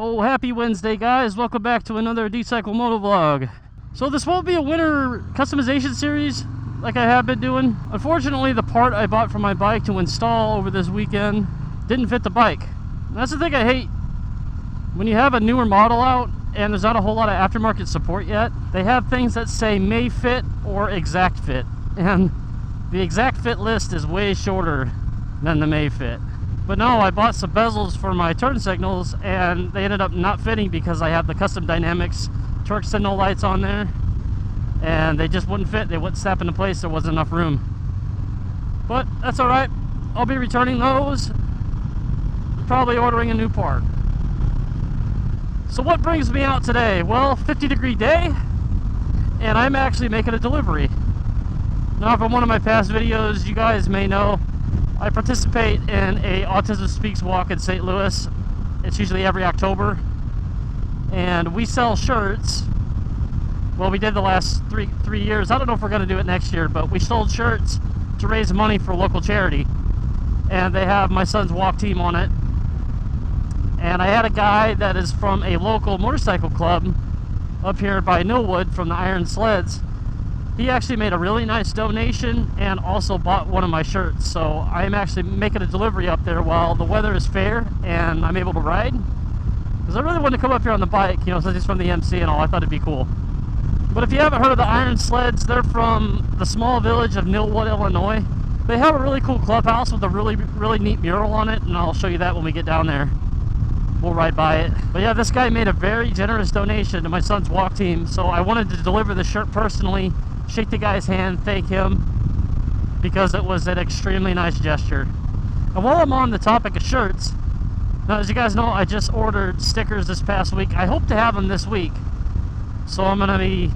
Oh, happy Wednesday, guys. Welcome back to another D-Cycle Moto vlog. So this won't be a winter customization series like I have been doing. Unfortunately, the part I bought for my bike to install over this weekend didn't fit the bike. That's the thing I hate. When you have a newer model out and there's not a whole lot of aftermarket support yet, they have things that say may fit or exact fit. And the exact fit list is way shorter than the may fit. But no, I bought some bezels for my turn signals and they ended up not fitting because I have the Custom Dynamics torque signal lights on there and they just wouldn't fit. They wouldn't snap into place. There wasn't enough room. But that's alright. I'll be returning those, probably ordering a new part. So what brings me out today? Well, 50-degree day and I'm actually making a delivery. Now, from one of my past videos, you guys may know I participate in a Autism Speaks walk in St. Louis. It's usually every October. And we sell shirts. Well, we did the last three years. I don't know if we're going to do it next year, but we sold shirts to raise money for a local charity. And they have my son's walk team on it. And I had a guy that is from a local motorcycle club up here by Nilwood from the Iron Sleds. He actually made a really nice donation and also bought one of my shirts. So I'm actually making a delivery up there while the weather is fair and I'm able to ride. Because I really wanted to come up here on the bike, you know, since he's from the MC and all, I thought it'd be cool. But if you haven't heard of the Iron Sleds, they're from the small village of Nilwood, Illinois. They have a really cool clubhouse with a really neat mural on it, and I'll show you that when we get down there. We'll ride by it. But yeah, this guy made a very generous donation to my son's walk team, so I wanted to deliver the shirt personally, shake the guy's hand, thank him, because it was an extremely nice gesture. And while I'm on the topic of shirts, now as you guys know, I just ordered stickers this past week. I hope to have them this week. So I'm going to be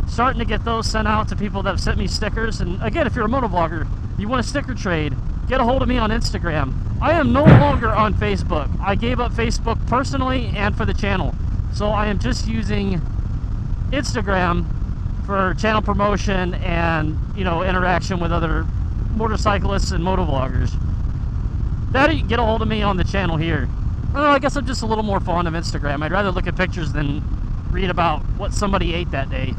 starting to get those sent out to people that have sent me stickers. And again, if you're a motovlogger, you want a sticker trade, get a hold of me on Instagram. I am no longer on Facebook. I gave up Facebook personally and for the channel. So I am just using Instagram for channel promotion and, you know, interaction with other motorcyclists and motovloggers. That you can get a hold of me on the channel here. Well, I guess I'm just a little more fond of Instagram. I'd rather look at pictures than read about what somebody ate that day.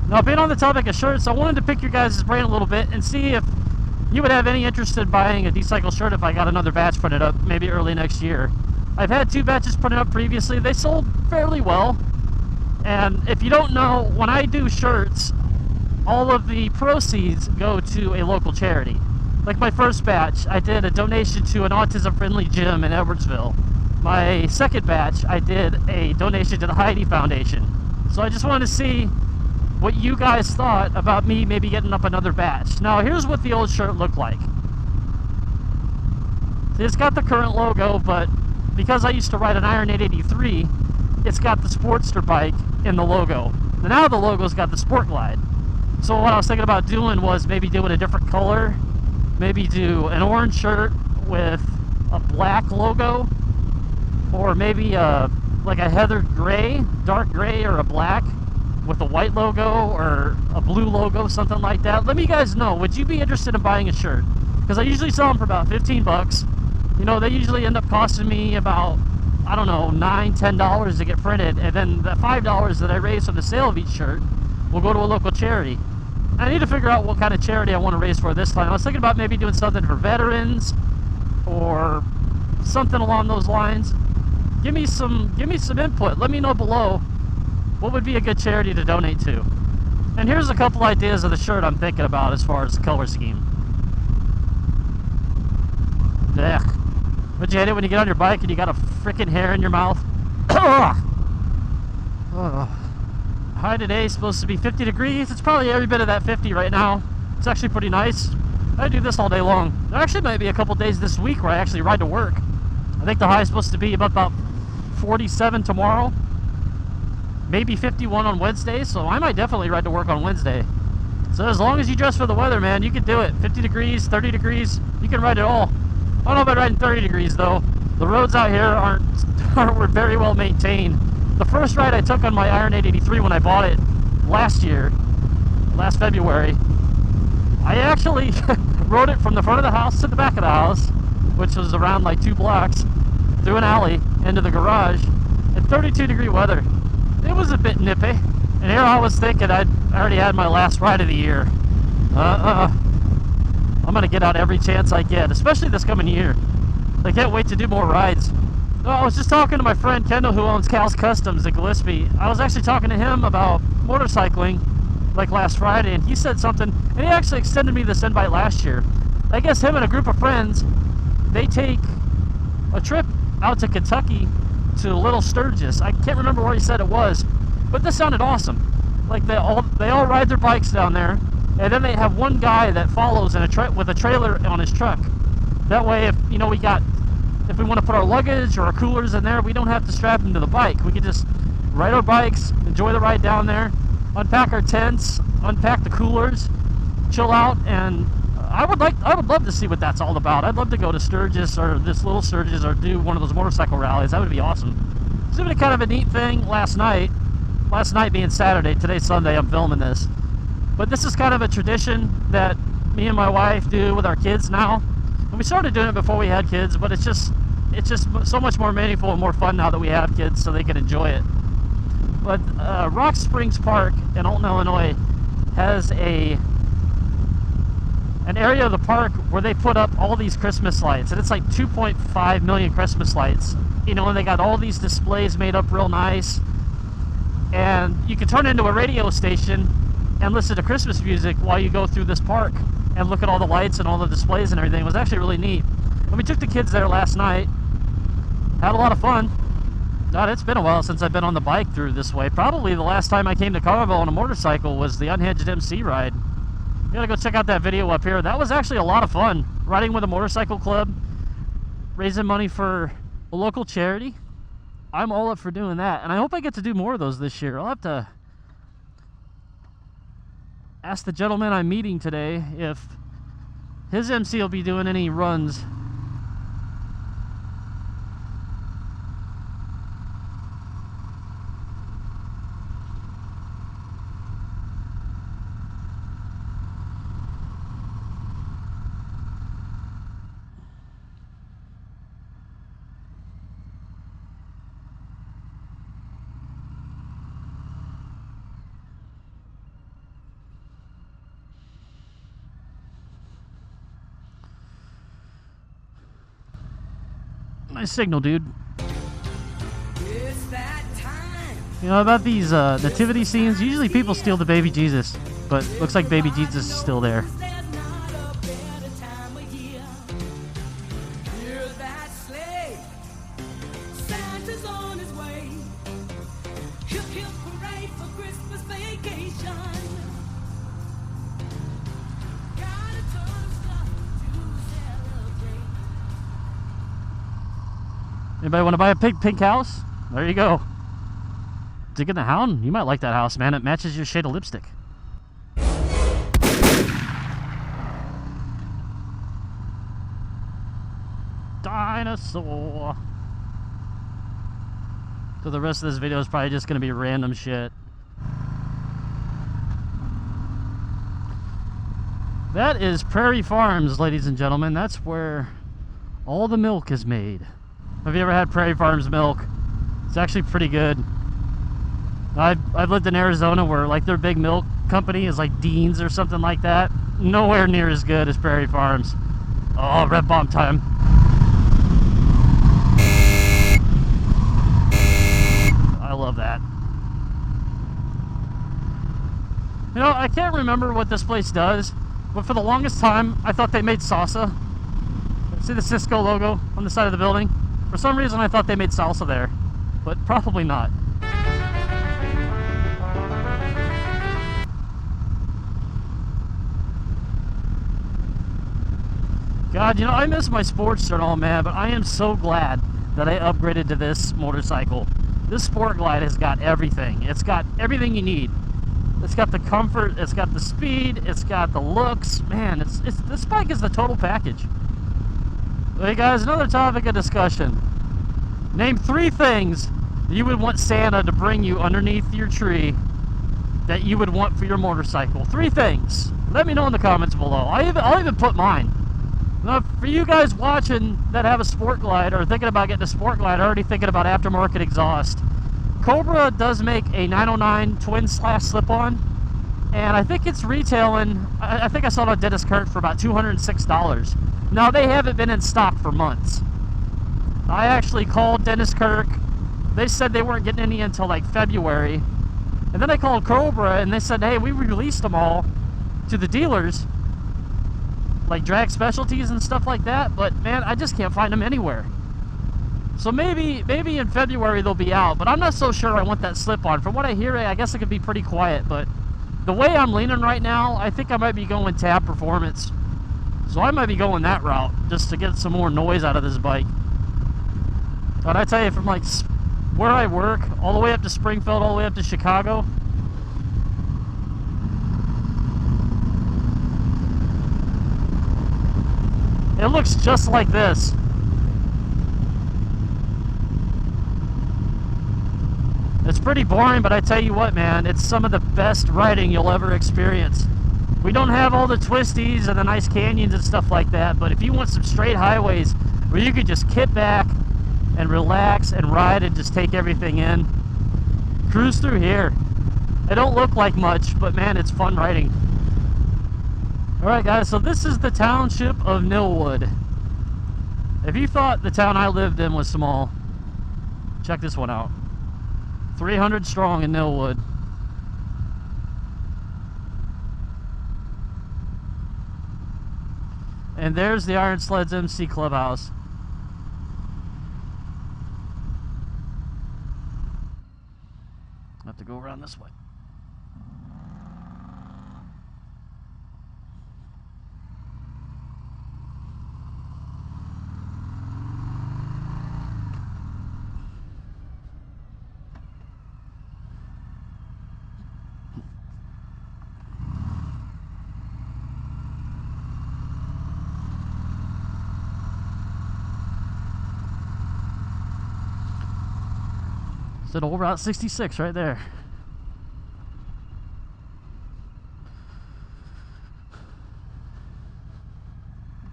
Now, being on the topic of shirts, I wanted to pick your guys' brain a little bit and see if you would have any interest in buying a D-Cycle shirt if I got another batch printed up, maybe early next year. I've had 2 batches printed up previously. They sold fairly well. And if you don't know, when I do shirts, all of the proceeds go to a local charity. Like my first batch, I did a donation to an autism-friendly gym in Edwardsville. My second batch, I did a donation to the Heidi Foundation. So I just wanted to see what you guys thought about me maybe getting up another batch. Now, here's what the old shirt looked like. See, it's got the current logo, but because I used to ride an Iron 883, it's got the Sportster bike in the logo. Now the logo's got the Sport Glide. So what I was thinking about doing was maybe doing a different color, maybe do an orange shirt with a black logo, or maybe like a heathered gray, dark gray, or a black with a white logo or a blue logo, something like that. Let me guys know, would you be interested in buying a shirt? Because I usually sell them for about 15 bucks. You know, they usually end up costing me about, I don't know, $9, $10 to get printed, and then the $5 that I raise from the sale of each shirt will go to a local charity. I need to figure out what kind of charity I want to raise for this time. I was thinking about maybe doing something for veterans or something along those lines. Give me some input. Let me know below what would be a good charity to donate to. And here's a couple ideas of the shirt I'm thinking about as far as the color scheme. Ugh. But you hate it when you get on your bike and you got a freaking hair in your mouth? High today is supposed to be 50 degrees. It's probably every bit of that 50 right now. It's actually pretty nice. I do this all day long. There actually might be a couple days this week where I actually ride to work. I think the high is supposed to be about 47 tomorrow. Maybe 51 on Wednesday, so I might definitely ride to work on Wednesday. So as long as you dress for the weather, man, you can do it. 50 degrees, 30 degrees, you can ride it all. I don't know about riding 30 degrees though. The roads out here aren't very well maintained. The first ride I took on my Iron 883 when I bought it last February, I actually rode it from the front of the house to the back of the house, which was around like 2 blocks, through an alley into the garage, in 32-degree weather. It was a bit nippy. And here I was thinking I already had my last ride of the year. I'm gonna get out every chance I get, especially this coming year. I can't wait to do more rides. I was just talking to my friend Kendall, who owns Cal's Customs in Gillespie. I was actually talking to him about motorcycling like last Friday, and he said something, and he actually extended me this invite last year. I guess him and a group of friends, they take a trip out to Kentucky to Little Sturgis. I can't remember where he said it was, but this sounded awesome. Like they all ride their bikes down there, and then they have one guy that follows in with a trailer on his truck. That way, if we want to put our luggage or our coolers in there, we don't have to strap them to the bike. We can just ride our bikes, enjoy the ride down there, unpack our tents, unpack the coolers, chill out, and I would love to see what that's all about. I'd love to go to Sturgis or this Little Sturgis or do one of those motorcycle rallies. That would be awesome. It's been kind of a neat thing last night. Last night being Saturday, today's Sunday, I'm filming this. But this is kind of a tradition that me and my wife do with our kids now. And we started doing it before we had kids, but it's just so much more meaningful and more fun now that we have kids, so they can enjoy it. But Rock Springs Park in Alton, Illinois has an area of the park where they put up all these Christmas lights, and it's like 2.5 million Christmas lights. And they got all these displays made up real nice, and you can turn into a radio station and listen to Christmas music while you go through this park and look at all the lights and all the displays and everything. It was actually really neat. And we took the kids there last night, had a lot of fun. God, it's been a while since I've been on the bike through this way. Probably the last time I came to Carnival on a motorcycle was the Unhinged MC ride. You gotta go check out that video up here. That was actually a lot of fun. Riding with a motorcycle club, raising money for a local charity. I'm all up for doing that, and I hope I get to do more of those this year. I'll have to ask the gentleman I'm meeting today if his MC will be doing any runs. Nice signal, dude. It's that time. About these nativity scenes, usually people steal the baby Jesus, but looks like baby Jesus is still there. Anybody want to buy a pink house? There you go. Digging the Hound? You might like that house, man. It matches your shade of lipstick. Dinosaur. So the rest of this video is probably just going to be random shit. That is Prairie Farms, ladies and gentlemen. That's where all the milk is made. Have you ever had Prairie Farms milk? It's actually pretty good. I've lived in Arizona where like their big milk company is like Dean's or something like that. Nowhere near as good as Prairie Farms. Oh, red bomb time. I love that. I can't remember what this place does, but for the longest time I thought they made salsa. See the Cisco logo on the side of the building? For some reason I thought they made salsa there, but probably not. God, I miss my Sportster and all, man, but I am so glad that I upgraded to this motorcycle. This Sport Glide has got everything. It's got everything you need. It's got the comfort, it's got the speed, it's got the looks. Man, this bike is the total package. Hey guys, another topic of discussion. Name 3 things you would want Santa to bring you underneath your tree that you would want for your motorcycle. 3 things. Let me know in the comments below. I'll even put mine. Now, for you guys watching that have a sport glide or thinking about getting a sport glide, already thinking about aftermarket exhaust, Cobra does make a 909 twin slash slip-on, and I think it's retailing, I think I saw it on Dennis Kirk for about $206. Now, they haven't been in stock for months. I actually called Dennis Kirk. They said they weren't getting any until like February. And then I called Cobra and they said, hey, we released them all to the dealers, like Drag Specialties and stuff like that, but man, I just can't find them anywhere. So maybe in February they'll be out, but I'm not so sure I want that slip-on. From what I hear, I guess it could be pretty quiet, but the way I'm leaning right now, I think I might be going tab performance. So I might be going that route just to get some more noise out of this bike. But I tell you, from like where I work all the way up to Springfield, all the way up to Chicago, it looks just like this. It's pretty boring, but I tell you what, man, it's some of the best riding you'll ever experience. We don't have all the twisties and the nice canyons and stuff like that, but if you want some straight highways where you could just kit back and relax and ride and just take everything in, cruise through here. It don't look like much, but man, it's fun riding. Alright guys, so this is the township of Nilwood. If you thought the town I lived in was small, check this one out. 300 strong in Nilwood. And there's the Iron Sleds M.C. clubhouse. I have to go around this way. It's old Route 66 right there.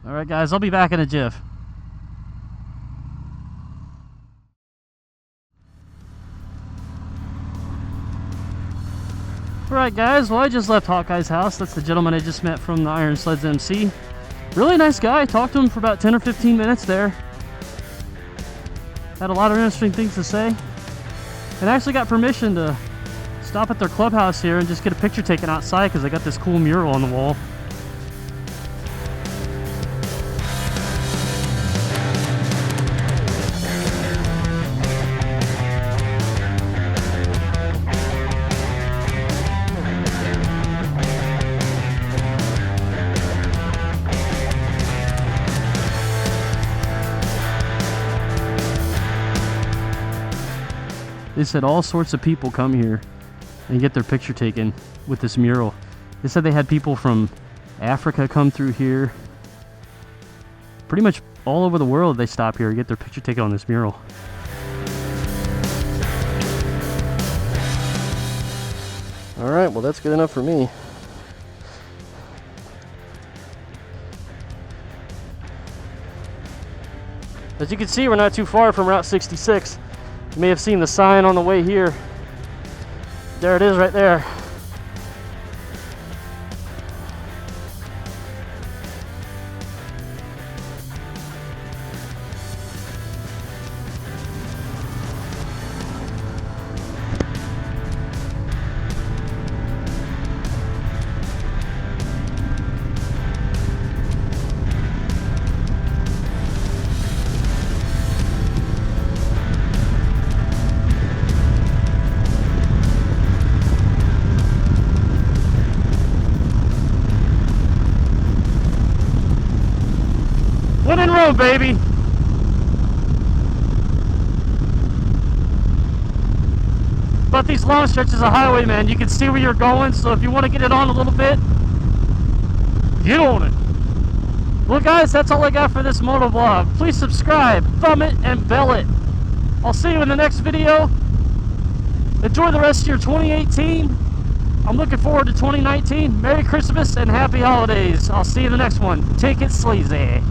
Alright guys, I'll be back in a jiff. Alright guys, well I just left Hawkeye's house. That's the gentleman I just met from the Iron Sleds MC. Really nice guy. Talked to him for about 10 or 15 minutes there. Had a lot of interesting things to say. And I actually got permission to stop at their clubhouse here and just get a picture taken outside because I got this cool mural on the wall. They said all sorts of people come here and get their picture taken with this mural. They said they had people from Africa come through here. Pretty much all over the world they stop here and get their picture taken on this mural. Alright, well that's good enough for me. As you can see, we're not too far from Route 66. You may have seen the sign on the way here. There it is right there. Winning road, baby. But these long stretches of highway, man, you can see where you're going, so if you want to get it on a little bit, get on it. Well guys, that's all I got for this moto vlog. Please subscribe, thumb it, and bell it. I'll see you in the next video. Enjoy the rest of your 2018. I'm looking forward to 2019. Merry Christmas and happy holidays. I'll see you in the next one. Take it sleazy.